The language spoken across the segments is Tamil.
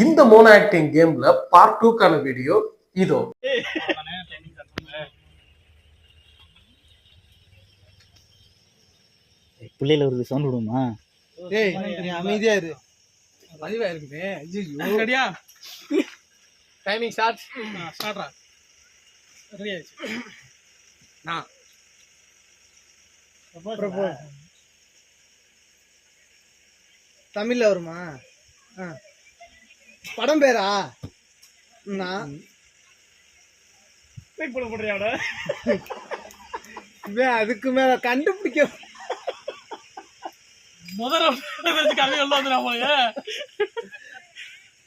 இந்த மோனோ ஆக்டிங் கேம்ல பார்ட் 2க்கான வீடியோ இதோ. பிள்ளையில ஒரு சவுண்ட் விடுமா? ஏய் நீ அமைதியா இரு. பதிவா இருக்குமே. ஐயோ ரெடியா? டைமிங் ஸ்டார்ட்ரா. ரெடி ஆயிடுச்சு. நான் ப்ரொபோஸ் தமிழ்ல வருமா? படம் பேரா? நான் போடுறியாட அதுக்கு மேல கண்டுபிடிக்க முதல்ல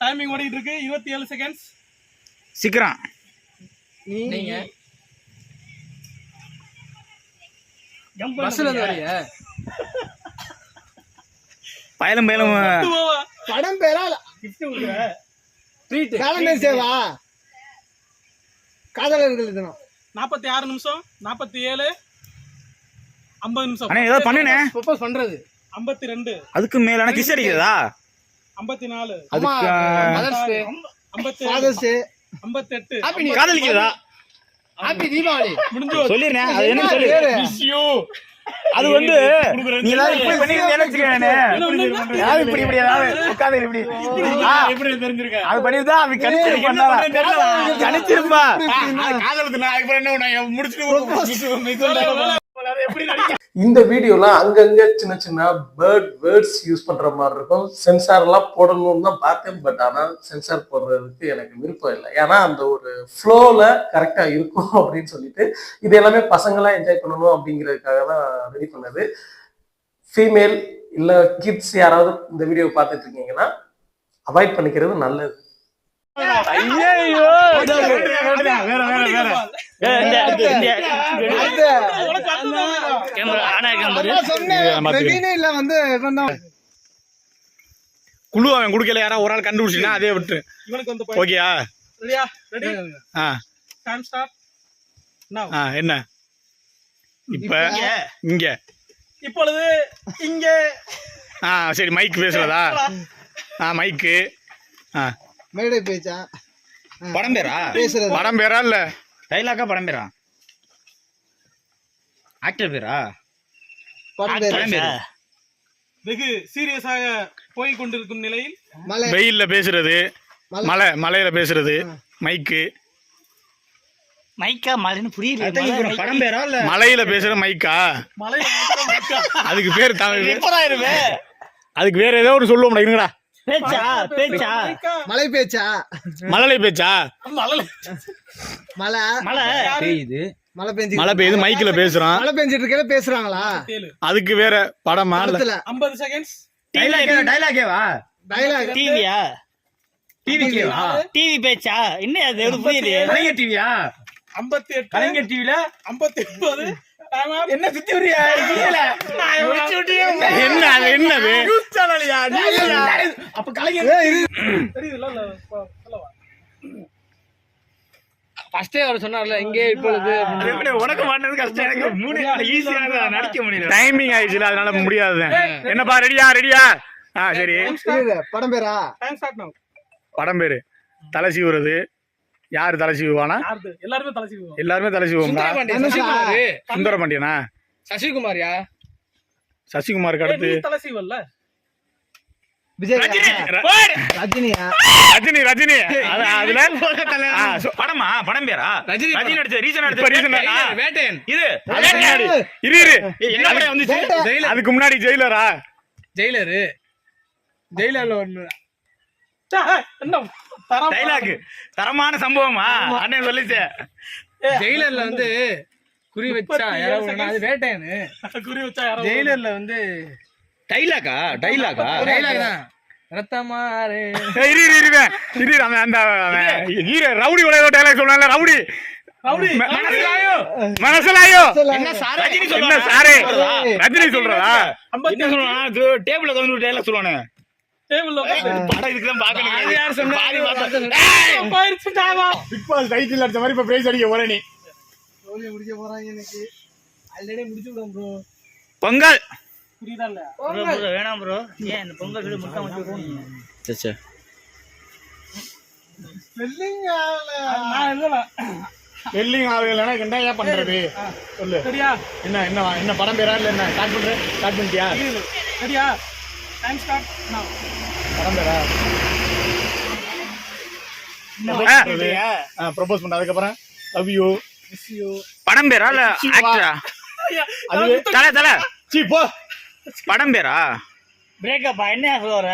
டைமிங் ஓடிட்டு இருக்கு. 27 செகண்ட்ஸ். சீக்கிரம் நீங்க பஸ்ல வரியா? பயலும் பயலும் படம் பேரா? காலண்டர் சேவா? காதலர்கள் தினம். 46 நிமிஷம், 47, 50 நிமிஷம். அண்ணே ஏதோ பண்ணுனே. ப்ரோபோஸ் பண்றது 52. அதுக்கு மேலான கிஸ் அடிக்குதா? 54. அதுக்கு மதர்ஸ் டே, 57, ஃாதர்ஸ் டே, 58. காதலிக்குதா? ஹாப்பி தீபாவளி. முடிஞ்சு சொல்லிரேன். அது என்ன சொல்லு? Miss you. அது வந்து நீ எல்லாரும் இப்படி பண்ணி நினைச்சுக்கேனே. யாரு இப்படி இப்படி ஏதாவது உட்கார்ந்து இப்படி எப்படி தெரிஞ்சிருக்க? அது பண்ணிதான் அவன் கணிச்சு பண்ணாரா? கணிச்சிருப்பா. காதலுக்கு நான் அப்புறம் என்ன முடிச்சிட்டு இந்த வீடியோல அங்கங்க சின்ன சின்ன வேர்ட்ஸ் யூஸ் பண்ற மாதிரி இருக்கும். சென்சார் எல்லாம் போடணும்னு தான் பார்த்தேன். பட் ஆனா சென்சார் போடுறதுக்கு எனக்கு விருப்பம் இல்லை. ஏன்னா அந்த ஒரு ஃப்ளோல கரெக்டா இருக்கும் அப்படின்னு சொல்லிட்டு இது எல்லாமே பசங்களா என்ஜாய் பண்ணணும் அப்படிங்கிறதுக்காக தான் ரெடி பண்ணது. ஃபீமேல் இல்ல கிட்ஸ் யாராவது இந்த வீடியோ பார்த்துட்டு இருக்கீங்கன்னா அவாய்ட் பண்ணிக்கிறது நல்லது. குழு அவன் குடுக்கல, யாரா ஒரு ஆள் கண்டுபிடிச்சுனா அதே விட்டு. ஓகேயா? என்ன இப்ப இங்க இப்பொழுது இங்க சரி மைக் பேசுறதா? மைக்கு மேடை பேச்சா? படம் பேரா? பேசுறது படம் பேரா இல்ல டைலாக்கா? படம் பேரா? ஆக்டர் பேரா? படம் பேரா? வெகு சீரியஸாக போய் கொண்டிருக்கும் நிலையில் வெயில்ல பேசுறது, மலையில பேசுறது, மைக்கு மைக்கா மலைன்னு புரியல. படம் பேரா இல்ல மலையில பேசுற மைக்கா? அதுக்கு பேரு தமிழ். அதுக்கு வேற ஏதோ ஒரு சொல்லுவோம். இருங்கடா. பேச்சா? பேச்சா? மலை பேச்சா? மழலை பேச்சா? மலை மலை பெய்யுது. மழை பெஞ்சு மழை பெய்யுது, மைக்ல பேசுறான். மழை பெஞ்சிட்டு இருக்கே பேசுறாங்களா? அதுக்கு வேற படமா? 50 செகண்ட்ஸ். டைலாக்கேவா? டயலாக் டிவியா? டிவிக்கேவா? டிவி பேச்சா? என்ன அது ஒரு புரியலையே. கலைஞர் டிவியா? 58. கலைஞர் டிவில 59. என்ன சுத்தி வரியா? என்ன அது? என்னது அப்ப கலைஞர் ஃபர்ஸ்டே அவர் சொன்னார்ல இங்கே இப்பொழுது உனக்கு மாட்டது கஷ்டம். எனக்கு 3 ஈஸியா நடிக்க முடியல. டைமிங் ஆயிடுச்சுல, அதனால முடியாது. என்னப்பா ரெடியா? சரி. படம் பேரா? படம் பேரு தலை சீவுறது. யாரு தலை சீவுவானா? எல்லாருமே தலை சீவுவோம். சுந்தரபாண்டியனா? சசிகுமாரியா? சசிகுமாருக்கு அடுத்து விஜய், ரஜினியா? ரஜினி. அதுல படமா? படம் பேரா? ரஜினி நடிச்ச ரீசன் வேட்டையன். இது என்ன படம் வந்துச்சு? அதுக்கு முன்னாடி ஜெயிலரா? ஜெயிலர்ல ஒண்ணு டைலாக் தரமான சம்பவமா அண்ணன் சொல்லிச்சு. ஜெயிலர்ல வந்து குறி வச்சா அது வேட்டையனு. குறி வச்சா ஜெயிலர்ல வந்து டைலாக் தான். ரத்தமாரே அந்த ரவுடி உலக டைலாக் சொன்னால ரவுடி மனசலாயோ என்ன சாரே ரஜினி சொல்றதா? என்ன சொல்றான்? டேபிள்ல வந்து டைலாக் சொல்லுவானே. படம் இதுக்குதான் பாக்கணும். யார் சொன்னா? பிக் பாஸ் டைட்டில் அடிச்ச மாதிரி இப்ப பிரைஸ் அடிக்க போற நீ. முடிக்க போறாங்க. எனக்கு ஆல்ரெடி முடிச்சு விடுறோம் ப்ரோ. பொங்கல் புரியுதா இல்ல? வேணாம் ப்ரோ. ஏன் இந்த பொங்கல் வீடியோ முட்டை மட்டும் சச்சா நான் இல்லல வெல்லிங் ஆகலைன்னா என்ன ஏன் பண்றது சொல்லு. சரியா என்ன என்ன என்ன படம் பேரா இல்ல என்ன ஸ்டார்ட் பண்ற ஸ்டார்ட் பண்ணிட்டியா? சரியா டைம் ஸ்டார்ட் நவ படம் பேரா ப்ரோபோஸ் பண்ண அதுக்கப்புறம் லவ் யூ மிஸ் யூ படம் பேரா இல்ல ஆக்டரா? அது தல சீ போ. படம் பேரா? பிரேக்கப் என்ன சொல்ற?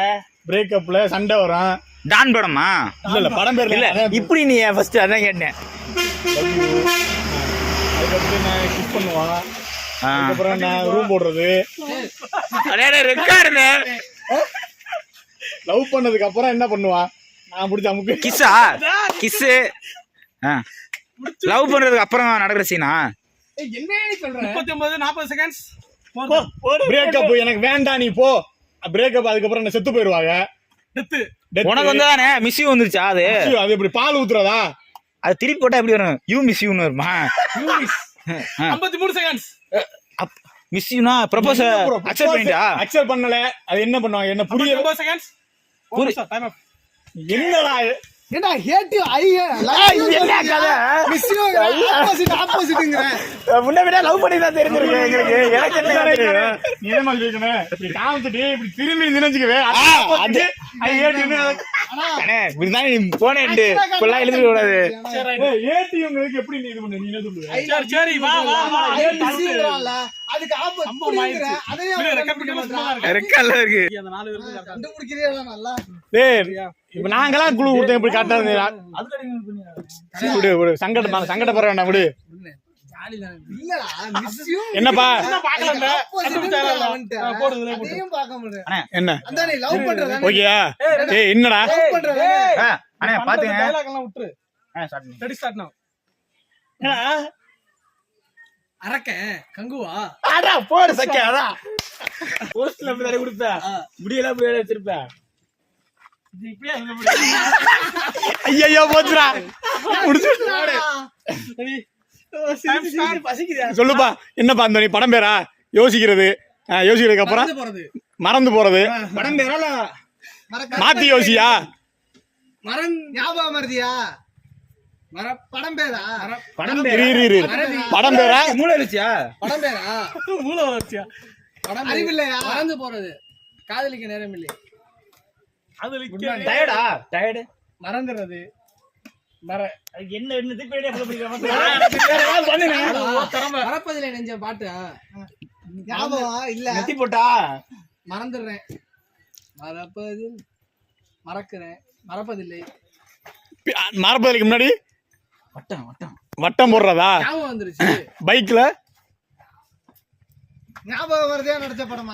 பிரேக்கப்ல சண்டை வரும். டான் படமா? இல்ல படம் பேர் இல்ல இப்படி நீ ஃபர்ஸ்ட் அதான் கேட்டேன். Love you. அதுக்கப்புறம் நான் கிஸ் பண்ணுவான். அதுக்கப்புறம் நான் ரூம் போடுறது. அடே ரெக்கார்டுல லவ் பண்ணதுக்கு அப்புறம் என்ன பண்ணுவான்? நான் பிடிச்ச அமுக்கு கிஸ்ஸா? கிஸ் லவ் பண்றதுக்கு அப்புறம் நடக்கிற சீனா? என்ன நீ சொல்ற? 39 40 செகண்ட்ஸ். பிரேக்கப் எனக்கு வேண்டாம் நீ போ. பிரேக்கப் அதுக்கப்புறம் என்ன செத்து போயிருவாங்க. உனக்கு வந்தானே மிஸ் யூ வந்துருச்சா? அது இப்படி பால் ஊத்துறதா? அது திருப்பி போட்டா எப்படி வரும்? யூ மிஸ் யூன்னு வருமா? 53 செகண்ட்ஸ். மிஸ் யூனா ப்ரொபோஸ் அக்செப்ட் பண்ணிட்டா? அக்செப்ட் பண்ணல. அது என்ன பண்ணுவாங்க? என்ன புரியல. 59 செகண்ட்ஸ். டைம் அப். என்னடா ஏண்டா ஹேட் யூ ஐ என்ன கதை? மிஸ் யூ ஆப்போசிட்ங்கற. முன்ன விட லவ் பண்ணி தான் தெரிஞ்சிருக்கு எங்களுக்கு. எனக்கு என்ன தெரியும்? நீ என்ன மாதிரி இருக்கணும்? இப்படி காமிச்சிட்டு இப்படி திரும்பி நினைச்சுக்கவே அது ஐ ஹேட் யூ. அண்ணே இப்படிதான் நீ போனேன்ட்டு ஃபுல்லா எழுதிக்க கூடாது. ஏத்தி உங்களுக்கு எப்படி நீ இது பண்ண? நீ என்ன சொல்லுவ? சரி சரி வா வா வா. மிஸ்ங்கறல அதுக்கு ஆப்போசிட்ங்கற அதையே ரெக்கார்ட்ல இருக்கு. அந்த 4 இருக்கு கண்டுபிடிக்கிறீங்களா நல்லா? டேய் இப்ப நாங்கலாம் குழு கொடுத்தேன் இப்படி காட்டாது. விடு விடு சங்கடப்பட வேண்டாம் விடு. இல்லடா மிஸ்யூ என்னப்பா போடுது. அதையும் பார்க்க முடியல. என்ன அந்த நீ லவ் பண்றதா? ஓகேயா? ஏய் என்னடா லவ் பண்றதா? அண்ணே பாத்துங்க. டயலாக் எல்லாம் விட்டுரு. ஸ்டார்ட் பண்ணு. ரெடி ஸ்டார்ட் நவ. அரக்க கங்குவா அடா போடு சக்கே அடா. போஸ்ட்ல அப்படி தான கொடுப்ப. முடியல அப்படியே வச்சிருப்ப. இது இப்படியே சொல்ல முடியாது. ஐயோ போச்சுடா. முடிச்சு ரெடி டைம் ஸ்டார்ட். பசிக்குதா? சொல்லுப்பா. என்னப்பா அந்த நீ படம் பேரா? யோசிக்கிறது. யோசிக்கிறதுக்கு அப்புறம் மறந்து போறது. படம் பேரா மாத்தி யோசியா? ஞாபகம் மறதியா? படம் பேரா? படம் இரு படம் பேரா? மூளை இருந்துச்சியா? படம் பேரா? மூளை வளர்ச்சியா? படம் அறிவில்லையா? மறந்து போறது. காதலிக்க நேரம் இல்லை. அது டயர்டா? டயர்ட் மறந்துறது. அதுக்கு என்ன என்னது பேரே ஃபாலோ மறப்பதில்லை நெஞ்ச பாட்டு. ஞாபகம் இல்ல. நெத்தி போட்டா மறந்துடுறேன். மறப்பதில் மறக்கிறேன். மறப்பதில்லை. மறப்பதற்கு முன்னாடி வட்டம் வட்டம் வட்டம் போடுறதா? ஞாபகம் வந்துருச்சு. பைக்ல ஞாபகம் வருதே நடிச்ச படமா?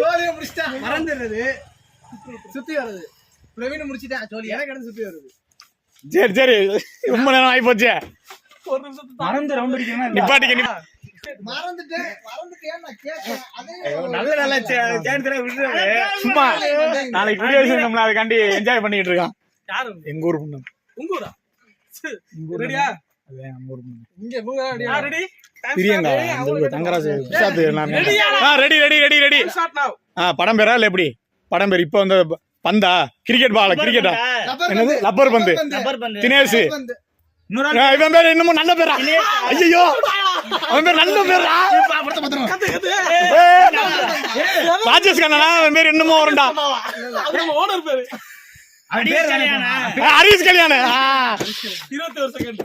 சோழிய முடிச்சிட்டா. மறந்துடுறது. சுத்தி வருது. பிரவீன் முடிச்சிட்டேன். சோழி எனக்கு எடுத்து சுத்தி வருது. சரி ரொம்ப நேரம் ஆகி போச்சு. ஒரு நிமிஷத்துக்கு மறந்து ரவுண்ட் அடிக்கணும். நிப்பாட்டிக்க மறந்துட்டேன் நான் கேட்கிறேன். அதே நல்ல நல்ல சேர்ந்து விட்டுறாரு. சும்மா நாளைக்கு வீடியோ நம்மள அதுக்காண்டி என்ஜாய் பண்ணிட்டு இருக்கான். யாரு? எங்க ஊர் பொண்ணு. உங்க ஊரா? ரெடியா? அதே நம்ம ஊர் பொண்ணு. இங்க மூங்க ரெடியா? ரெடி பிரியங்கா இந்த தங்கராஜ் பிரசாத் ரெடி. ஸ்டார்ட் நவ. படம் பேரா இல்ல எப்படி? படம் பேர் இப்ப வந்து பந்தா கிரிக்கெட் பால் கிரிக்கெட்டா? என்னது லப்பர் பந்து? தினேஷ். இவன் பேர் என்னமோ நல்ல பேரா? ஐயோ அவன் பேர் நல்ல பேரா? ராஜேஷ் கண்ணனா அவன் பேர் என்னமோ வரும்டா. ஓனர் பேரு ஹரிஷ் கல்யாண். 21 செகண்ட்.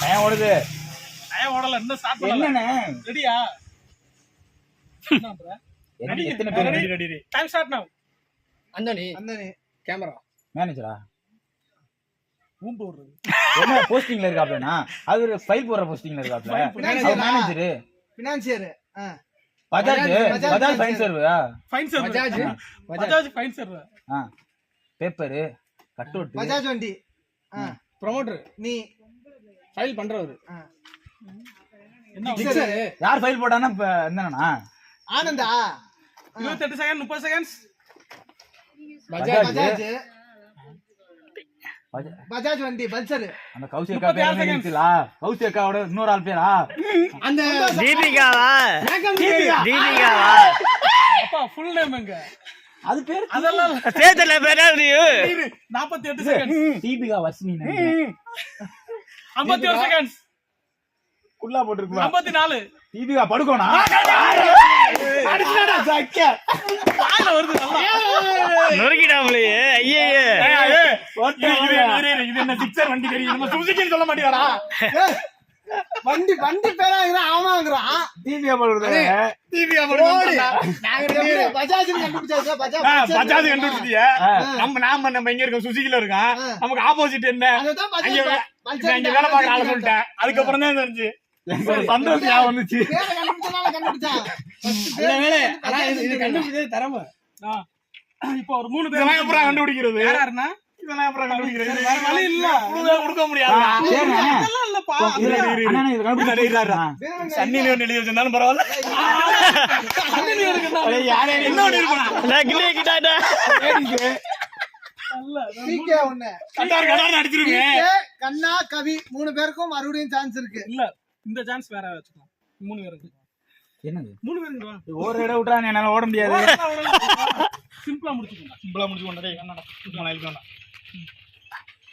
டைம் ஓடுது. டைம் ஓடல இன்னும் ஸ்டார்ட் பண்ணல. ரெடியா? என்ன எத்தனை பேர்? Ready. Time start now. Anthony camera மேனேஜரா? பூம் போடுறது. என்ன போஸ்டிங்ல இருக்காப்லனா? அது ஒரு ஃபைல் போடுற போஸ்டிங்ல இருக்காப்ல. அவர் மேனேஜர். ஃபினான்சியர். பஜாஜ் ஃபைன் சர்வரா? Finserv. Bajaj Finserv. Paper cut out. Bajaj வண்டி. ப்ரமோட்டர். நீ ஃபைல் பண்றவர். என்ன யார் ஃபைல் போட்டானா என்னன்னா? ஆனந்தா. 28 செகண்ட் 30 செகண்ட்ஸ். பஜாஜ். பஜாஜ் வண்டி பல்சர். அந்த கௌசி அக்கா பேர் என்ன இருந்துச்சுலா? கௌசி அக்காவோட இன்னொரு ஆள் பேரா? அந்த தீபிகாவா? தீபிகாவா? அப்பா ஃபுல் நேம் எங்க? அது பேர் அதெல்லாம் சேதல பேராது 48 செகண்ட்ஸ். தீபிகா வர்ஷினி. 51 செகண்ட்ஸ். குள்ளா போட்டுருக்குமா? 54. தீபிகா படுக்கோனா? அடிச்சடா சக்க. வாயில வருது நல்லா. நொறுக்கிடாமலே ஐயே. இது என்ன சிக்ஸர் வண்டி தெரியும். நம்ம சுசுகின்னு சொல்ல மாட்டியாடா? வண்டி பேராங்கற ஆமாங்கறான். தீபிகா படுறது. தீபிகா போடுறா. நாங்க பஜாஜ் கண்டுபிடிச்சா பஜாஜ் கண்டுபிடிச்சியா? நம்ம எங்க இருக்கோம்? சுசுகில இருக்கோம். நமக்கு ஆப்போசிட் என்ன? அதுதான் அங்க பஜாஜ் இங்க வேலை பார்க்கற ஆள சொல்லிட்டேன். அதுக்கு அப்புறம் தான் தெரிஞ்சு ஒரு சந்தோஷம் ஞாபகம் வந்துச்சு. பேரை கண்டுபிடிச்சான். ஆனா இது கண்டுபிடிச்சது தரமா. இப்போ ஒரு 3 பேர் இதெல்லாம் எப்பறா கண்டுபிடிக்கிறது? யாராருன்னா இதெல்லாம் எப்பறா கண்டுபிடிக்கிறது? வேற வழி இல்ல. கொடுக்க முடியாது. அதெல்லாம் இல்லப்பா. அண்ணா இது கண்டுபிடிச்சாடா. சன்னி நியூ எழுதி வச்சிருந்தாலும் பரவாயில்ல. சன்னி நியூ இருக்குடா. யாரே இன்னொரு இருப்பானா? நகிலே கிட்டாடா. நல்ல பிகே ஒண்ணு. கட்டார் அடிச்சிருங்க. கண்ணா கவி 3 பேருக்கும் மறுபடியும் சான்ஸ் இருக்கு. இல்ல இந்த சான்ஸ் வேற வச்சுக்கலாம். 3 பேருக்கு. என்னது? 3 பேருக்கு வா. ஒரு இடம் விட்டுறானே என்னால ஓட முடியாது. சிம்பிளா முடிச்சுக்கோங்க. டேய் என்னடா? சும்மா இருக்கடா.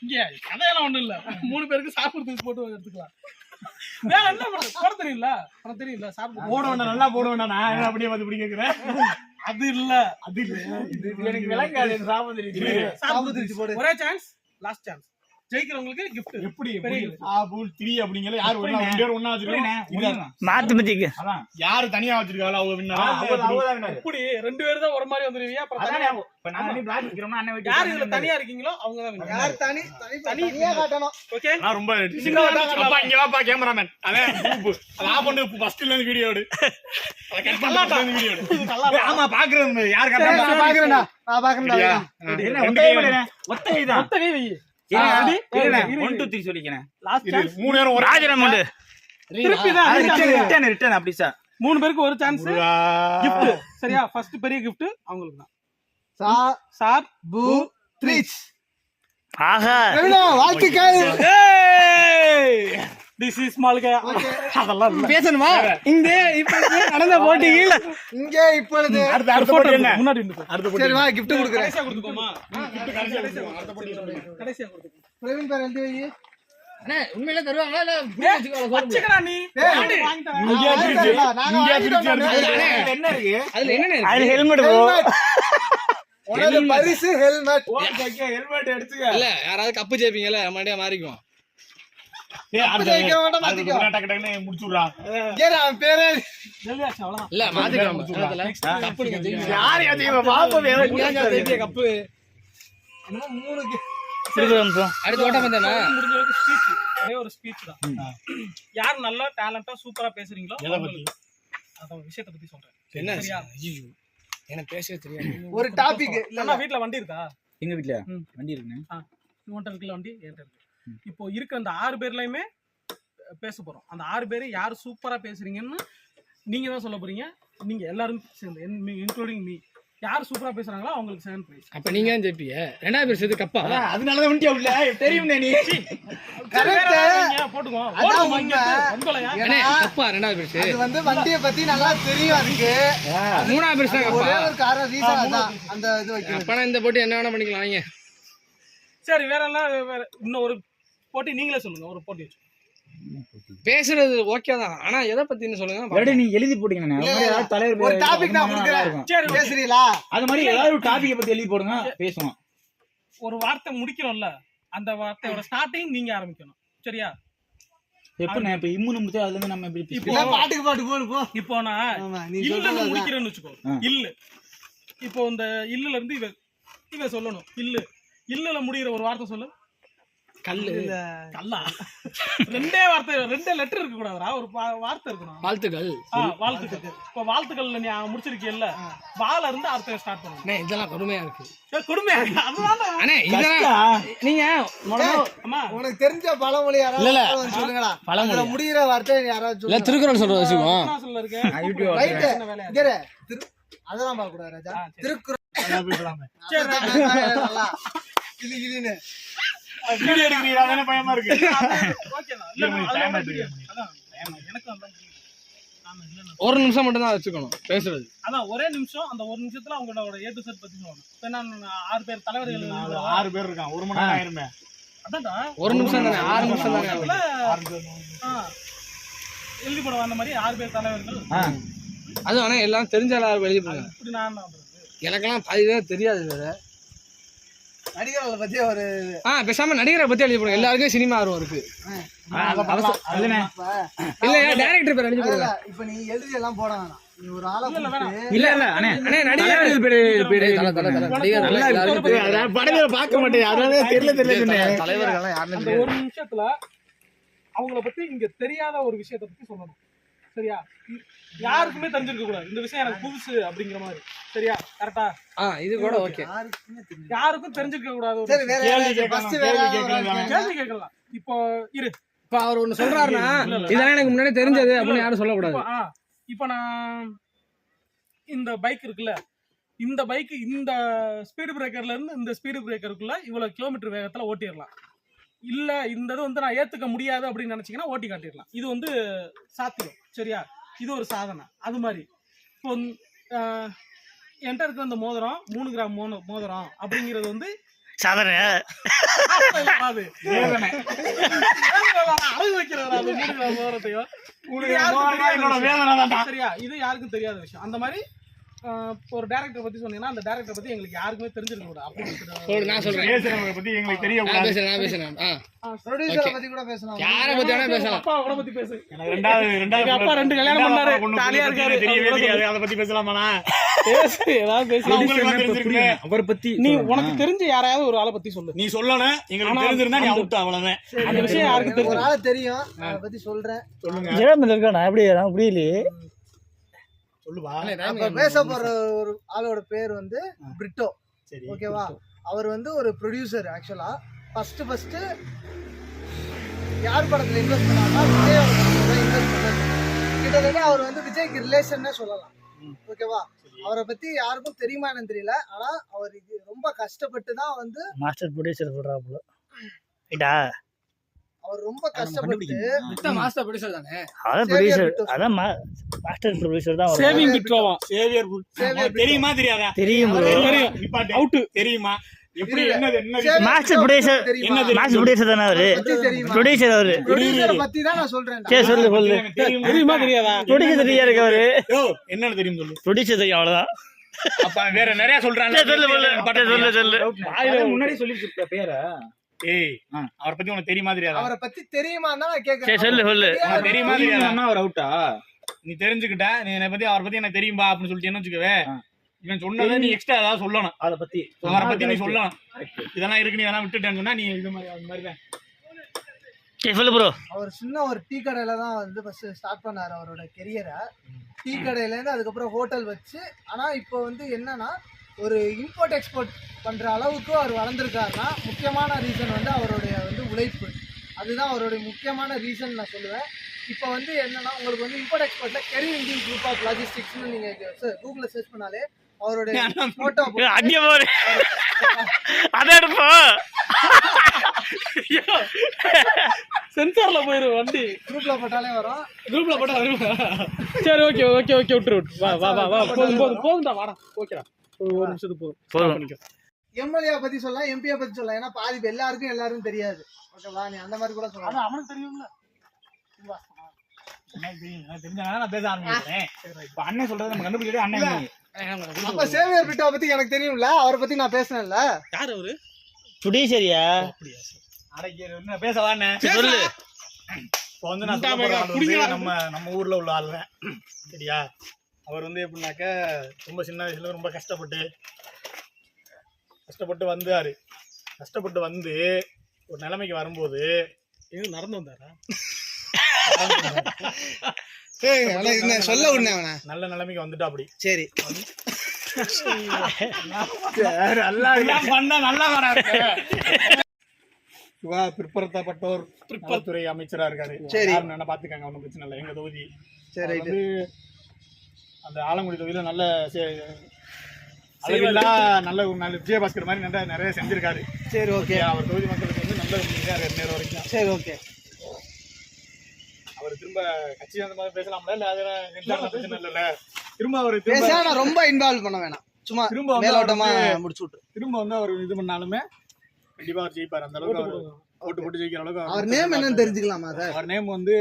இங்க கதையெல்லாம் ஒண்ணும் இல்ல. 3 பேருக்கு சாப்பிடுறதுக்கு போட்டு எடுத்துக்கலாம். வேற என்ன போட தெரியல சாப்பிடு. போட வேண்டாம், நல்லா போட வேண்டாம். நான் அப்படியே வந்து இப்படி கேக்குறேன். அது இல்ல. இது எனக்கு விளங்காது. சாப்பிடுச்சு போடு. ஒரே சான்ஸ், லாஸ்ட் சான்ஸ். ஜெயிக்கிறவங்களுக்கு gift. எப்படி ஆபூல் 3 அப்படிங்கல யார் ஒண்ணா வச்சிருக்காங்க? மேத்தமெட்டிக். அதான் யாரு தனியா வச்சிருக்காங்களோ அவங்க வின்னர். இப்படி 2 பேர் தான் ஒரு மாதிரி வந்துருவீங்க. அப்புறம் தனியா இப்ப நான் நீ பிளாக் நிக்கிறோம்னா அண்ணன் வீட்டு யார் இதுல தனியா இருக்கீங்களோ அவங்க தான் வின்னர். யார் தனியா காட்டணும். ஓகே. நான் ரொம்ப அப்பா இங்க வாப்பா கேமராமேன். அத அத ஆஃப் பண்ணு ஃபர்ஸ்ட்ல இருந்து வீடியோ எடு. அத கட் பண்ணல இருந்து வீடியோ எடு. ஆமா பாக்குறது யார் கரெக்ட்டா நான் பாக்குறேன்டா. என்ன ஒத்தை தான். ஒத்த கை வை. 1 2 3 சொல்லிக்கிறேன். Last chance. 3 நேரம் ஒரு ராஜரம் உண்டு. திருப்பி தான் ரிட்டர்ன் அப்படி சார். 3 பேருக்கு ஒரு சான்ஸ். gift. சரியா? ஃபர்ஸ்ட் பெரிய gift அவங்களுக்கு தான். சார் பூ த்ரீச். ஆஹா. வாழ்த்துக்கள். This is Malka. அதெல்லாம் பேசணுமா? இங்க இப்ப நடந்த போட்டியில் இங்க இப்பொழுது அடுத்த போட்டி என்ன? முன்னாடி நின்னு அடுத்த போட்டி. சரி வா gift கொடுக்குறேன். கடைசியா கொடுத்துக்கோமா? gift கடைசியா கொடுத்துக்கோ. அடுத்த போட்டி கடைசியா கொடுத்துக்கோ. பிரவீன் பேர் எழுதி வை. அண்ணே உண்மையில தருவாங்களா இல்ல புடி வச்சுக்கோங்க சோறு வச்சுக்கடா நீ. ஏய், வாங்கி தரேன். இங்க என்ன இருக்கு அதுல என்னண்ணே இருக்கு? அது ஹெல்மெட் போ. உனது பரிசு ஹெல்மெட். ஹெல்மெட் எடுத்துக்க. இல்ல யாராவது கப்பு ஜெயிப்பீங்கல மண்டியா மாறிக்குவோம். ஜெயிக்க வேண்டாம் மாத்திக்கோ. டக்கு டக்குன்னு முடிச்சுடுறா. ஏறா அவன் பேரே ஜெல்லியாச்சு அவ்வளவுதான். இல்ல மாத்திக்கலாம் அதுல கப்பு நீங்க ஜெயிப்பீங்க. யார் யாதிங்க பாப்போம். ஜெயிப்பீங்க கப்பு. இன்னும் 3 அடுத்த ஓட்டம் வந்தானா? முடிஞ்ச வரைக்கும் ஸ்பீச். ஒரே ஒரு ஸ்பீச் தான். யார் நல்லா டேலண்டா சூப்பரா பேசுறீங்களோ அந்த விஷயத்தை பத்தி சொல்றேன். என்ன சரியா? ஐயோ எனக்கு பேசவே தெரியாது. ஒரு டாபிக். இல்ல வீட்ல வண்டி இருக்கா? எங்க வீட்ல வண்டி இருக்குண்ணே. உன்கிட்ட இருக்குல்ல வண்டி? என்கிட்ட இருக்கு. இப்போ இருக்க அந்த 6 பேர்லயுமே பேச போறோம். அந்த 6 பேர் யார் சூப்பரா பேசுறீங்கன்னு நீங்க தான் சொல்ல போறீங்க. நீங்க எல்லாரும் சேர்ந்து இன்க்ளூடிங் மீ யார் சூப்பரா பேசுறாங்களோ அவங்களுக்கு செகண்ட் பிரைஸ். அப்ப நீங்க தான் ஜெயிப்பீங்க. ரெண்டாவது பேர் சேர்த்து கப்பா. அதனால தான் வண்டி அவுட்ல தெரியும் நீ. கரெக்ட் போட்டுக்கோ. அதான் உண்மை. அண்ணே கப்பா ரெண்டாவது பேர். அது வந்து வண்டியை பத்தி நல்லா தெரியும் அதுக்கு. மூணாவது பேர் தான் கப்பா. ஒரே ஒரு காரணம் ரீசன் அதான் அந்த இது வைக்கிறது. அப்பனா இந்த போட்டி என்ன வேணா பண்ணிக்கலாம் வாங்க. சரி வேற எல்லாம் இன்னும் ஒரு போட்டி நீங்களே சொல்லுங்க. ஒரு போட்டி வச்சு பேசுறது ஓகே தான். ஆனா எதை பத்தின்னு சொல்லுங்க. மறுபடியும் நீங்க எழுதி போட்டீங்கண்ணே. அது மாதிரி ஏதாவது தலைவர் ஒரு டாபிக் நான் கொடுக்குறேன். சரி பேசுறீங்களா? அது மாதிரி ஏதாவது ஒரு டாபிக்கை பத்தி எழுதி போடுங்க பேசுவோம். ஒரு வார்த்தை முடிக்கிறோம்ல அந்த வார்த்தையோட ஸ்டார்டிங் நீங்க ஆரம்பிக்கணும். சரியா? எப்ப இப்ப இம்முன்னு முடிச்சா அதுல இருந்து நம்ம எப்படி இப்போ இல்ல பாட்டுக்கு பாட்டு போடு போ. இப்போ நான் ஆமா நீ இல்லன்னு சொல்றது முடிக்கிறேன்னு வச்சுக்கோ. இல்லு. இப்போ இந்த இல்லுல இருந்து இவ சொல்லணும். இல்லுல முடிகிற ஒரு வார்த்தை சொல்லு. கல்லு. கல்லா? 2 வார்த்தை 2 லெட்டர் இருக்க கூடாதுடா. ஒரு வார்த்தை இருக்கணும். வாழ்த்துக்கள். வாழ்த்துக்கள். இப்ப வாழ்த்துக்கள் நீ முடிச்சிருக்கீல்ல, வால இருந்து அர்த்தம் ஸ்டார்ட் பண்ணணும். அண்ணே இதெல்லாம் கொடுமையா இருக்கு. கொடுமையா? அதுதான் அண்ணே இதெல்லாம் நீங்க அம்மா உனக்கு தெரிஞ்ச பழமொழி யாராவது சொல்லுங்கடா. பழமொழி முடிகிற வார்த்தை யாராவது இல்ல சொல்லுங்க. திருக்குறள் சொல்ற வச்சுக்குவோம். சொல்ல இருக்கு. யூடியூப் ரைட் இங்கற அதெல்லாம் பார்க்க கூடாது ராஜா. திருக்குறள் சரி நல்லா கிளி கிளினே வீடியோ எடுக்கிறீங்க அதானே பயமா இருக்கு. ஓகேண்ணா. இல்ல, அதோட video. அதான், எனக்கு அதான் புரியுது. ஆமா, இல்லண்ணா. ஒரு நிமிஷம் மட்டும் தான் வச்சுக்கணும் பேசுறது. அதான் ஒரே நிமிஷம், அந்த ஒரு நிமிஷத்துல அவங்களோட A to Z பத்தி சொல்லணும். இப்ப நான் 6 பேர் தலைவர்கள் 6 பேர் இருக்கான், 1 மணி நேரம் ஆயிருமே. அதான்டா ஒரு நிமிஷம் தானே, 6 நிமிஷம் தானே. எழுதி போட வந்த மாதிரி 6 பேர் தலைவர்கள். அது ஆனா எல்லாம் தெரிஞ்ச எல்லாரும் எழுதி போடுங்க. இப்படி நான் என்ன பண்றது? எனக்கெல்லாம் பாதி பேர் தெரியாது வேற. நடிகர்களை பத்தி ஒரு பேசாம நடிகரை பத்தி எழுதி போடுங்க. எல்லாருக்கும் சினிமா ஆர்வம் இருக்கு. இல்ல டைரக்டர் பேர் எழுதி போடுங்க. இப்ப நீ எழுதி எல்லாம் போட வேணாம். நீ ஒரு ஆளை இல்ல இல்ல அண்ணே அண்ணே நடிகர் படத்துல பார்க்க மாட்டேன், அதனால தெரியல தலைவர்கள் யாருன்னு அந்த ஒரு நிமிஷத்துல அவங்கள பத்தி இங்க தெரியாத ஒரு விஷயத்தை பத்தி சொல்லணும். சரியா? யாருக்குமே தெரிஞ்சிருக்க கூடாது, இந்த விஷயம் எனக்கு புதுசு அப்படிங்கிற மாதிரி. சரியா? கரெக்டா? இது கூட ஓகே. யாருக்கும் தெரிஞ்சிருக்க கூடாது. ஒரு சரி, வேற ஃபர்ஸ்ட் வேற கேள்வி கேட்கலாம். இப்போ இரு, இப்ப அவர் ஒண்ணு சொல்றாருன்னா இதெல்லாம் எனக்கு முன்னாடி தெரிஞ்சது அப்படின்னு யாரும் சொல்லக்கூடாது. இப்போ நான் இந்த பைக் இருக்குல்ல, இந்த பைக் இந்த ஸ்பீடு பிரேக்கர்ல இருந்து இந்த ஸ்பீடு பிரேக்கருக்குள்ள இவ்வளவு கிலோமீட்டர் வேகத்துல ஓட்டிடலாம். இல்ல இந்த இது வந்து நான் ஏத்துக்க முடியாது அப்படின்னு நினைச்சீங்கன்னா ஓட்டி காட்டிடலாம். இது வந்து சாத்தியம். சரியா? இது ஒரு சாதனை. அது மாதிரி இப்போ என்கிட்ட இருக்கிற அந்த மோதிரம் 3 கிராம் மோதிரம் அப்படிங்கிறது வந்து சாதனை அது அழகு வைக்கிறதா அது 3 கிராம் மோதிரத்தையும். சரியா? இது யாருக்கும் தெரியாத விஷயம். அந்த மாதிரி ஒரு டைரக்டர் பத்தி சொன்னீங்கன்னா அந்த டைரக்டர் பத்தி எங்களுக்கு யாருக்குமே தெரிஞ்சிருக்க கூடாது அப்படின்னு நான் சொல்றேன். பேசுறவங்க பத்தி எங்களுக்கு தெரியக்கூடாது. நான் பேசுறேன். ப்ரொடியூசரை பத்தி கூட பேசலாம். யாரை பத்தி வேணா பேசலாம். அப்பா அவரை பத்தி பேசு. ரெண்டாவது அப்பா 2 கல்யாணம் பண்ணாரு, ஜாலியா இருக்காரு. தெரியவே தெரியாது, அதை பத்தி பேசலாமா? பேசு, ஏதாவது பேசு. அவரை பத்தி நீ உனக்கு தெரிஞ்ச யாரையாவது ஒரு ஆளை பத்தி சொல்லு. நீ சொல்லணும், எங்களுக்கு தெரிஞ்சிருந்தா நீ அவுட், அவ்வளவுதான். அந்த விஷயம் யாருக்கு ஒரு தெரியும்? ஆளை தெரியும், அதை பத்தி சொல்றேன். சொல்லுங்க, ஜெயமல இருக்கானா எப்படி புரியலையே. சொல்லுவா. அப்ப பேச போற ஒரு ஆளோட பேர் வந்து பிரிட்டோ. சரி, ஓகேவா? அவர் வந்து ஒரு ப்ரொடியூசர். ஆக்சுவலா ஃபர்ஸ்ட் யார் படத்துல இன்வெஸ்ட் பண்ணாருன்னா விஜயோட படத்துல இன்வெஸ்ட் பண்ணாரு. கிட்டத்தட்ட அவர் வந்து விஜய்க்கு ரிலேஷன்னே சொல்லலாம். ஓகேவா? அவரை பத்தி யாருக்கும் தெரியுமா என்னன்னு தெரியல. ஆனா அவர் இது ரொம்ப கஷ்டப்பட்டு தான் வந்து மாஸ்டர் ப்ரொடியூசர் சொல்றாப்ல. ரைட்டா? அவர் ரொம்ப கஷ்டப்பட்டு மாஸ்டர் ப்ரொடியூசர் தானே. அதான் ப்ரொடியூசர், அதான் மாஸ்டர் ப்ரொடியூசர் தான். சேவிங் பிட்ரோவா? சேவியர் தெரியுமா தெரியாதா? தெரியும் bro. தெரியும். அவுட் தெரியுமா? எப்படி என்னது மாஸ்டர் ப்ரொடியூசர் மாஸ்டர் ப்ரொடியூசர் தானே அவரு. ப்ரொடியூசர் அவரு. ப்ரொடியூசரை பத்தி தான் நான் சொல்றேன். சரி சொல்லு. தெரியுமா தெரியாதா? ப்ரொடியூசர் தெரியா இருக்கு அவரு. யோ என்னன்னு தெரியும் சொல்லு. ப்ரொடியூசர் தெரியும், அவ்வளவுதான். அப்ப வேற நிறைய சொல்றாங்க. சொல்லு. முன்னாடி சொல்லி பேரா? ஏய், அவரை பத்தி உனக்கு தெரியுமா தெரியாதா? அவரை பத்தி தெரியுமா தான் நான் கேக்குறேன். சொல்லு. உனக்கு தெரியுமா தெரியாதா? அவர் அவுட்டா? நீ தெரிஞ்சுக்கிட்ட, நீ என்னை பத்தி அவரை பத்தி எனக்கு தெரியும்பா அப்படின்னு சொல்லிட்டேன்னு வச்சுக்கவே, இவன் சொன்னதை நீ எக்ஸ்ட்ரா ஏதாவது சொல்லணும். அதை பத்தி அவரை பத்தி நீ சொல்லணும். இதெல்லாம் இருக்கு, நீ இதெல்லாம் விட்டுட்டேன்னு சொன்னா நீ இது மாதிரி அந்த மாதிரிதான். சொல்லு ப்ரோ. அவர் சின்ன ஒரு டீ கடையில தான் வந்து ஃபர்ஸ்ட் ஸ்டார்ட் பண்ணாரு அவரோட கெரியரை. டீ கடையில இருந்து அதுக்கப்புறம் ஹோட்டல் வச்சு. ஆனா இப்போ வந்து என்னன்னா ஒரு இம்போர்ட் எக்ஸ்போர்ட் பண்ற அளவுக்கு அவர் வளர்ந்துருக்காருன்னா முக்கியமான ரீசன் வந்து அவருடைய வந்து உழைப்பு. அதுதான் அவருடைய முக்கியமான ரீசன் நான் சொல்லுவேன். இப்போ வந்து என்னன்னா உங்களுக்கு வந்து இம்போர்ட் எக்ஸ்போர்ட்ல கெரி இந்தியன் குரூப் ஆஃப் லாஜிஸ்டிக்ஸ்னு நீங்க கூகுள்ல சர்ச் பண்ணாலே அவருடைய போட்டோ அங்கே போறேன் அதை எடுப்போ சென்சார்ல போயிரும் வண்டி. குரூப்ல போட்டாலே வரும். குரூப்ல போட்டா வரும். சரி, ஓகே விட்டுரு. வா போதும்டா, வாடா. ஓகேடா, ஒரு நிமிஷத்துக்கு போதும். எம்எல்ஏ பத்தி சொல்லலாம், எம்பியை பத்தி சொல்லலாம். ஏன்னா பாதி எல்லாருக்கும் தெரியாது. ஓகேவா? நீ அந்த மாதிரி கூட சொல்லலாம். அவனுக்கு தெரியும்ல. நான் பேச ஆரம்பிக்கிறேன். இப்ப அண்ணன் சொல்றது நம்ம கண்டுபிடிச்சது அண்ணன். அப்ப சேவியர் பிட்டோ பத்தி எனக்கு தெரியும்ல, அவரை பத்தி நான் பேசினேன்ல. யார் அவரு? ப்ரொடியூசரியா? என்ன பேசவான்னு சொல்லு. இப்போ வந்து நான் நம்ம ஊர்ல உள்ள ஆள் தான். சரியா? அவர் வந்து எப்படின்னாக்க ரொம்ப சின்ன வயசுல ரொம்ப கஷ்டப்பட்டு வந்தாரு. கஷ்டப்பட்டு வந்து ஒரு நிலைமைக்கு வரும்போது நடந்து வந்தாரா? சொல்ல உடனே நல்ல நிலைமைக்கு வந்துட்டா. அப்படி சரி. பிற்படுத்தப்பட்டோர் துறை அமைச்சரா இருக்காரு. சரி, என்ன பாத்துக்காங்க, ஒன்றும் பிரச்சனை இல்லை. எங்க தொகுதி சரி. அந்த ஆலங்குடி தொகுதியில நல்ல நல்ல விஜயபாஸ்கர் மாதிரி நிறைய செஞ்சிருக்காரு. சரி, ஓகே. அவர் தொகுதி மக்களுக்கு வந்து நல்லது பண்ணிருக்காரு நேரம் வரைக்கும். சரி ஓகே. அவர் திரும்ப கட்சி அந்த மாதிரி பேசலாம்ல, இல்ல அதெல்லாம் பிரச்சனை இல்ல. திரும்ப அவர் பேச நான் ரொம்ப இன்வால்வ் பண்ண வேணாம், சும்மா திரும்ப மேலோட்டமா முடிச்சு விட்டு. திரும்ப வந்து அவர் இது பண்ணாலுமே கண்டிப்பா அவர் ஜெயிப்பார். அந்த அளவுக்கு ஓட்டு போட்டு ஜெயிக்கிற அளவுக்கு. அவர் நேம் என்னன்னு தெரிஞ்சுக்கலாமா சார்? அவர் நேம் வந்து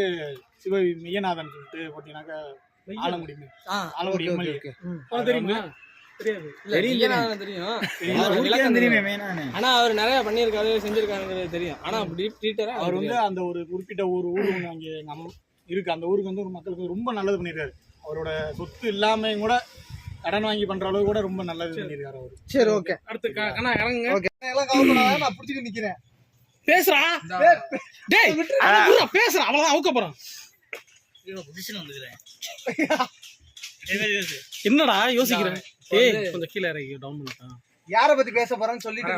சிவ மெய்யநாதன் சொல்லிட்டு போட்டீங்கன்னாக்கா ஆலங்குடி எம்எல்ஏ. தெரியுமா? தெரியாது. ஆனா அவர் நிறைய பண்ணிருக்காரு, செஞ்சிருக்காருங்கிறது தெரியும். ஆனா அவர் வந்து அந்த ஒரு குறிப்பிட்ட ஒரு ஊரு அங்கே இருக்கு, அந்த ஊருக்கு வந்து ஒரு மக்களுக்கு ரொம்ப நல்லது பண்ணிருக்காரு. அவரோட சொத்து இல்லாம கூட கடன் வாங்கி பண்ற அளவுக்கு கூட ரொம்ப நல்லது பண்ணிருக்காரு அவரு. சரி ஓகே. அடுத்து இறங்குங்க. ஓகே, எல்லாம் கவலைப்படாத, நான் புடிச்சிட்டு நிக்கிறேன். பேசுறா டேய், பேசுறா, அவ்வளவுதான் அவுக்க போறோம். என்னடா யோசிக்கிறேன்? ஏய் கொஞ்சம் கீழ இறங்கி டவுன் பண்ணிட்டான். யார பத்தி பேச போறேன்னு சொல்லிட்டு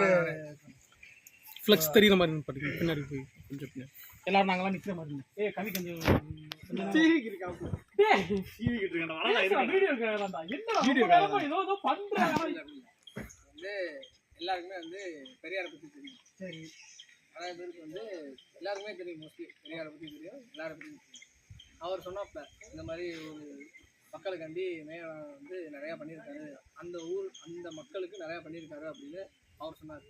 ஃப்ளெக்ஸ் தெரியுற மாதிரி படிக்க பின்னாடி போய் கொஞ்சம் பின்னாடி எல்லாரும் நாங்கலாம் நிக்கிற மாதிரி. ஏய் கவி கொஞ்சம் டிவி இருக்காங்க. டேய் டிவி கிட்டறடா, வரடா வீடியோ கேக்குறான்டா. என்னடா வீடியோ ஏதோ பண்றாங்க. வந்து எல்லாருக்குமே வந்து பெரியாரை பத்தி தெரியும். சரி, நிறைய பேருக்கு வந்து எல்லாருக்குமே தெரியும், மோஸ்ட்லி பெரியாரை பத்தி தெரியும், எல்லாரும் பத்தி தெரியும். அவர் சொன்னாப்ல இந்த மாதிரி ஒரு மக்களுக்காண்டி வந்து நிறையா பண்ணியிருக்காரு, அந்த ஊர் அந்த மக்களுக்கு நிறையா பண்ணியிருக்காரு அப்படின்னு அவர் சொன்னார்.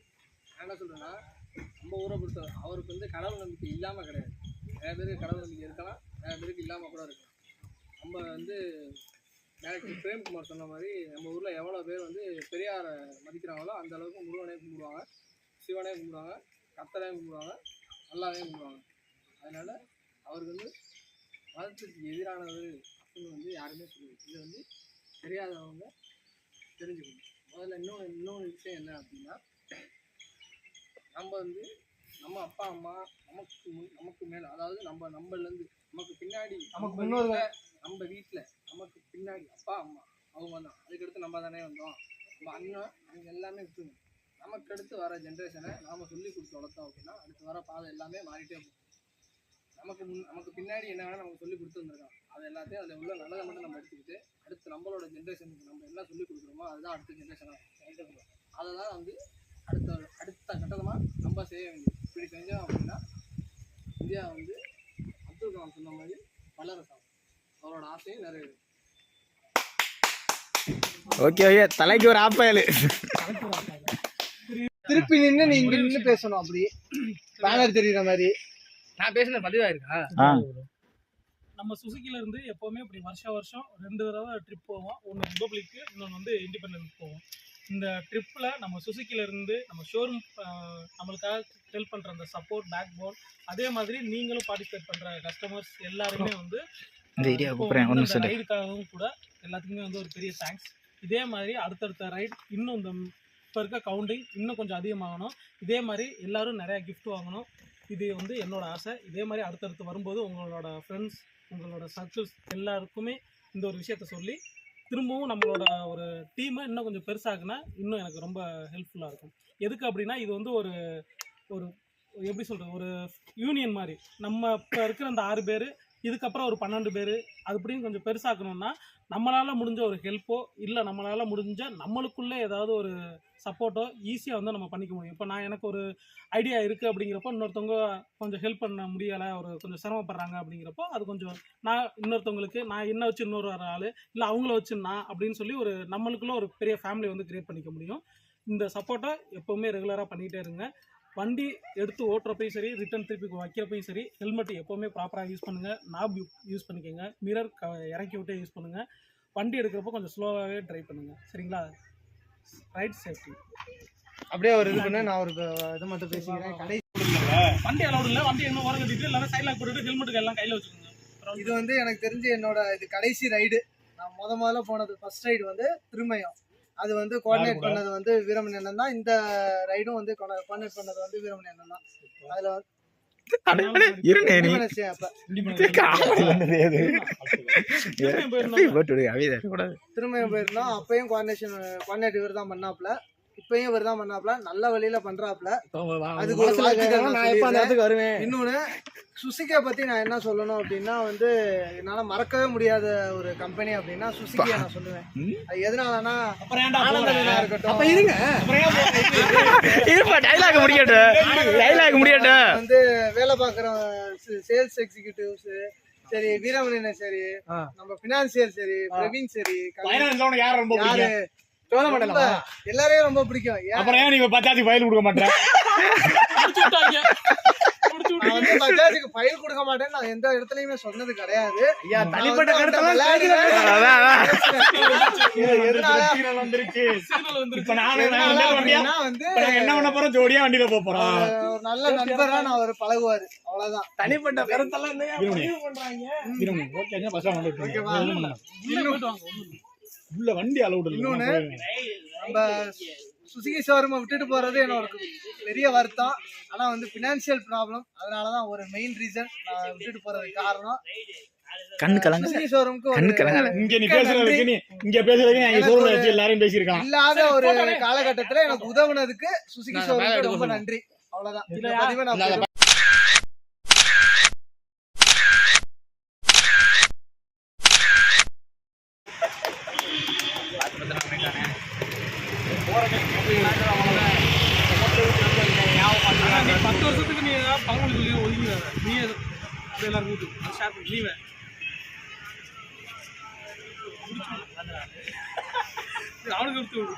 நான் என்ன சொல்கிறேன்னா, நம்ம ஊரை பொறுத்த அவருக்கு வந்து கடவுள் நம்பிக்கை இல்லாமல் கிடையாது. நிறைய பேருக்கு கடவுள் நம்பிக்கை இருக்கலாம், நிறைய பேருக்கு இல்லாமல் கூட இருக்கலாம். நம்ம வந்து டேரக்டர் பிரேம்குமார் சொன்ன மாதிரி நம்ம ஊரில் எவ்வளோ பேர் வந்து பெரியாரை மதிக்கிறாங்களோ அந்த அளவுக்கு முருகனே கும்பிடுவாங்க, சிவனே கும்பிடுவாங்க, கத்தரையும் கும்பிடுவாங்க, நல்லாவையும் கும்பிடுவாங்க. அதனால் அவருக்கு வந்து மதத்துக்கு எதிரானது அப்படின்னு வந்து யாருமே சொல்லுது. இதை வந்து தெரியாதவங்க தெரிஞ்சுக்கணும். முதல்ல இன்னொரு விஷயம் என்ன அப்படின்னா, நம்ம வந்து நம்ம அப்பா அம்மா நமக்கு மேலே, அதாவது நம்மளேருந்து நமக்கு பின்னாடி நமக்கு முன்னோர்கள், நம்ம வீட்டில் நமக்கு பின்னாடி அப்பா அம்மா அவங்க தான். அதுக்கடுத்து நம்ம தானே வந்தோம். நம்ம அண்ணன் அவங்க எல்லாமே விட்டுருங்க. நமக்கு அடுத்து வர ஜென்ரேஷனை நாம் சொல்லி கொடுத்து வளர்த்தோம் அப்படின்னா அடுத்து வர பாதை எல்லாமே மாறிட்டே போகும். நமக்கு பின்னாடி என்ன வேணால் நமக்கு சொல்லி கொடுத்து வந்திருக்காங்க. அது எல்லாத்தையும் அதில் உள்ள நல்லதை மட்டும் நம்ம எடுத்துக்கிட்டு அடுத்து நம்மளோட ஜென்ரேஷனுக்கு நம்ம என்ன சொல்லி கொடுக்குறோமோ அதுதான் அடுத்த ஜென்ரேஷனாக எடுத்துக்கணும். அதை தான் வந்து அடுத்த கட்டமாக நம்ம செய்ய வேண்டியது. இப்படி செஞ்சோம் அப்படின்னா இந்தியா வந்து அப்துல் கலாம் சொன்ன மாதிரி வல்லரசு அவரோட ஆசையும் நிறைவேறும். ஓகே ஓகே, தலைக்கு ஒரு ஆப்பேலு. திருப்பி நின்று நீ இங்க நின்று பேசணும், அப்படி பேனர் தெரியுற மாதிரி. நான் பேசுனது பதிவாயிருக்கா? நம்ம சுசுக்கில இருந்து எப்போவுமே இப்படி வருஷம் 2 தடவை ட்ரிப் போவோம். ஒன்று ரிபப்ளிக்கு, இன்னொன்று வந்து இண்டிபெண்டன்ஸ் போவோம். இந்த ட்ரிப்பில் நம்ம சுசுக்கில இருந்து நம்ம ஷோரூம் நம்மளுக்காக ஹெல்ப் பண்ணுற அந்த சப்போர்ட் பேக் போன், அதே மாதிரி நீங்களும் பார்ட்டிசிபேட் பண்ணுற கஸ்டமர்ஸ் எல்லாருமே வந்து ரைடுக்காகவும் கூட எல்லாத்துக்குமே வந்து ஒரு பெரிய தேங்க்ஸ். இதே மாதிரி அடுத்தடுத்த ரைட் இன்னும் இந்த இப்போ இருக்க கவுண்டிங் இன்னும் கொஞ்சம் அதிகமாகணும். இதே மாதிரி எல்லோரும் நிறையா கிஃப்ட் வாங்கணும். இது வந்து என்னோட ஆசை. இதே மாதிரி அடுத்தடுத்து வரும்போது உங்களோட ஃப்ரெண்ட்ஸ், உங்களோட சர்க்கிள்ஸ் எல்லாருக்குமே இந்த ஒரு விஷயத்த சொல்லி திரும்பவும் நம்மளோட ஒரு டீமை இன்னும் கொஞ்சம் பெருசாகுனா இன்னும் எனக்கு ரொம்ப ஹெல்ப்ஃபுல்லாக இருக்கும். எதுக்கு அப்படின்னா, இது வந்து ஒரு எப்படி சொல்கிறது, ஒரு யூனியன் மாதிரி. நம்ம இப்போ இருக்கிற அந்த 6 பேர், இதுக்கப்புறம் ஒரு 12 பேர், அது அப்படின்னு கொஞ்சம் பெருசாக்கணும்னா நம்மளால் முடிஞ்ச ஒரு ஹெல்ப்போ இல்லை நம்மளால் முடிஞ்ச நம்மளுக்குள்ளே ஏதாவது ஒரு சப்போர்ட்டோ ஈஸியாக வந்து நம்ம பண்ணிக்க முடியும். இப்போ எனக்கு ஒரு ஐடியா இருக்குது அப்படிங்கிறப்போ இன்னொருத்தவங்க கொஞ்சம் ஹெல்ப் பண்ண முடியலை, கொஞ்சம் சிரமப்படுறாங்க அப்படிங்கிறப்போ அது கொஞ்சம் நான் இன்னொருத்தவங்களுக்கு நான் என்ன வச்சு இன்னொரு ஆள் இல்லை அவங்கள வச்சு நான் அப்படின்னு சொல்லி ஒரு நம்மளுக்குள்ளே ஒரு பெரிய ஃபேமிலி வந்து க்ரியேட் பண்ணிக்க முடியும். இந்த சப்போர்ட்டை எப்போவுமே ரெகுலராக பண்ணிகிட்டே இருங்க. வண்டி எடுத்து ஓட்டுறப்பையும் சரி, ரிட்டன் திருப்பி வைக்கிறப்பையும் சரி, ஹெல்மெட் எப்போவுமே ப்ராப்பராக யூஸ் பண்ணுங்கள். நாப் யூஸ் பண்ணிக்கோங்க. மிரர் இறக்கி விட்டே யூஸ் பண்ணுங்கள். வண்டி எடுக்கிறப்போ கொஞ்சம் ஸ்லோவாகவே ட்ரைவ் பண்ணுங்கள், சரிங்களா? Right safety. அப்படியே ஒரு இது பண்ண நான் ஒரு இது மட்டும் பேசிக்கிறேன். கடை வண்டி அலௌட் இல்லை. வண்டி என்ன ஓரம் கட்டிட்டு எல்லாரும் சைட் லாக் போட்டுட்டு ஹெல்மெட்டுக்கு எல்லாம் கையில் வச்சுக்கோங்க. இது வந்து எனக்கு தெரிஞ்சு என்னோட இது கடைசி ரைடு. நான் முதல்ல போனது ஃபர்ஸ்ட் ரைடு வந்து திருமயம். அது வந்து கோஆர்டினேட் பண்ணது வந்து வீரமணி அண்ணன் தான். இந்த ரைடும் வந்து கோஆர்டினேட் பண்ணது வந்து வீரமணி அண்ணன் தான். அதுல வந்து திருமயம் போயிருந்தோம். அப்பயும் கோஆர்டினேட் இவர் தான் பண்ணாப்ல. இப்பயும் இவர் தான் பண்ணாப்ல, நல்ல வழியில பண்றாப்ல. அதுக்கு ஒரு வாழ்த்துக்கள் நான் எப்ப அந்த இடத்துக்கு வருவேன். இன்னொன்னு சுசுகியை பத்தி நான் என்ன சொல்லணும் அப்படின்னா வந்து என்னால மறக்கவே முடியாத ஒரு கம்பெனி அப்படின்னா சுசுகியை நான் சொல்லுவேன். அது எதனாலன்னா ஆனந்தனா இருக்கட்டும். அப்ப இருங்க. இருப்பா டைலாக் முடியட்டும். வந்து வேலை பார்க்குற சேல்ஸ் எக்ஸிக்யூட்டிவ்ஸ் சரி, வீரமணியன் சரி, நம்ம பினான்சியர் சரி, பிரவீன் சரி, யார் ரொம்ப யாரு எல்லாரையும் ரொம்ப பிடிக்கும். அப்புறம் ஏன் நீங்க பஜாஜுக்கு ஃபைல் கொடுக்க மாட்டேன்? நான் வந்து பஜாஜுக்கு ஃபைல் கொடுக்க மாட்டேன்னு நான் எந்த இடத்துலயுமே சொன்னது கிடையாது. தனிப்பட்ட என்ன பண்ண போறோம்? ஜோடியா வண்டியில போறோம். நல்ல நண்பரா நான் அவர் பழகுவாரு, அவ்வளவுதான். தனிப்பட்ட கருத்தெல்லாம் உள்ள வண்டி அலவுட் இல்ல. இன்னொன்னு நம்ம சுசுகி ஷோரூமை விட்டுட்டு போறது எனக்கு பெரிய வருத்தம். ஆனா வந்து பினான்சியல் ப்ராப்ளம், அதனாலதான் ஒரு மெயின் ரீசன் நான் விட்டுட்டு போறதுக்கு காரணம். கண்ணு கலங்க. சுசுகி ஷோரூமுக்கு இங்க நீ பேசுறதுக்கு இங்க பேசுறதுக்கு ஷோரூம்ல வச்சு எல்லாரும் பேசியிருக்காங்க. இல்லாத ஒரு காலகட்டத்துல எனக்கு உதவுனதுக்கு சுசுகி ஷோரூமுக்கு ரொம்ப நன்றி. அவ்வளவுதான். இந்த பதிவை நான் நீ 10 வருஷத்துக்கு நீ பழமொழி சொல்லி ஒதுங்கிடாத. நீ எல்லாரும் கூட்டு ஷேர் பண்ணி நீ அவனுக்கு எடுத்து விடு.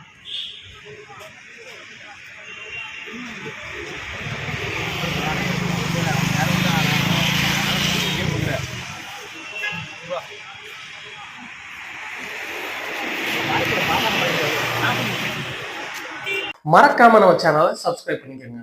மறக்காம நம்ம சேனலை சப்ஸ்கிரைப் பண்ணிக்கோங்க.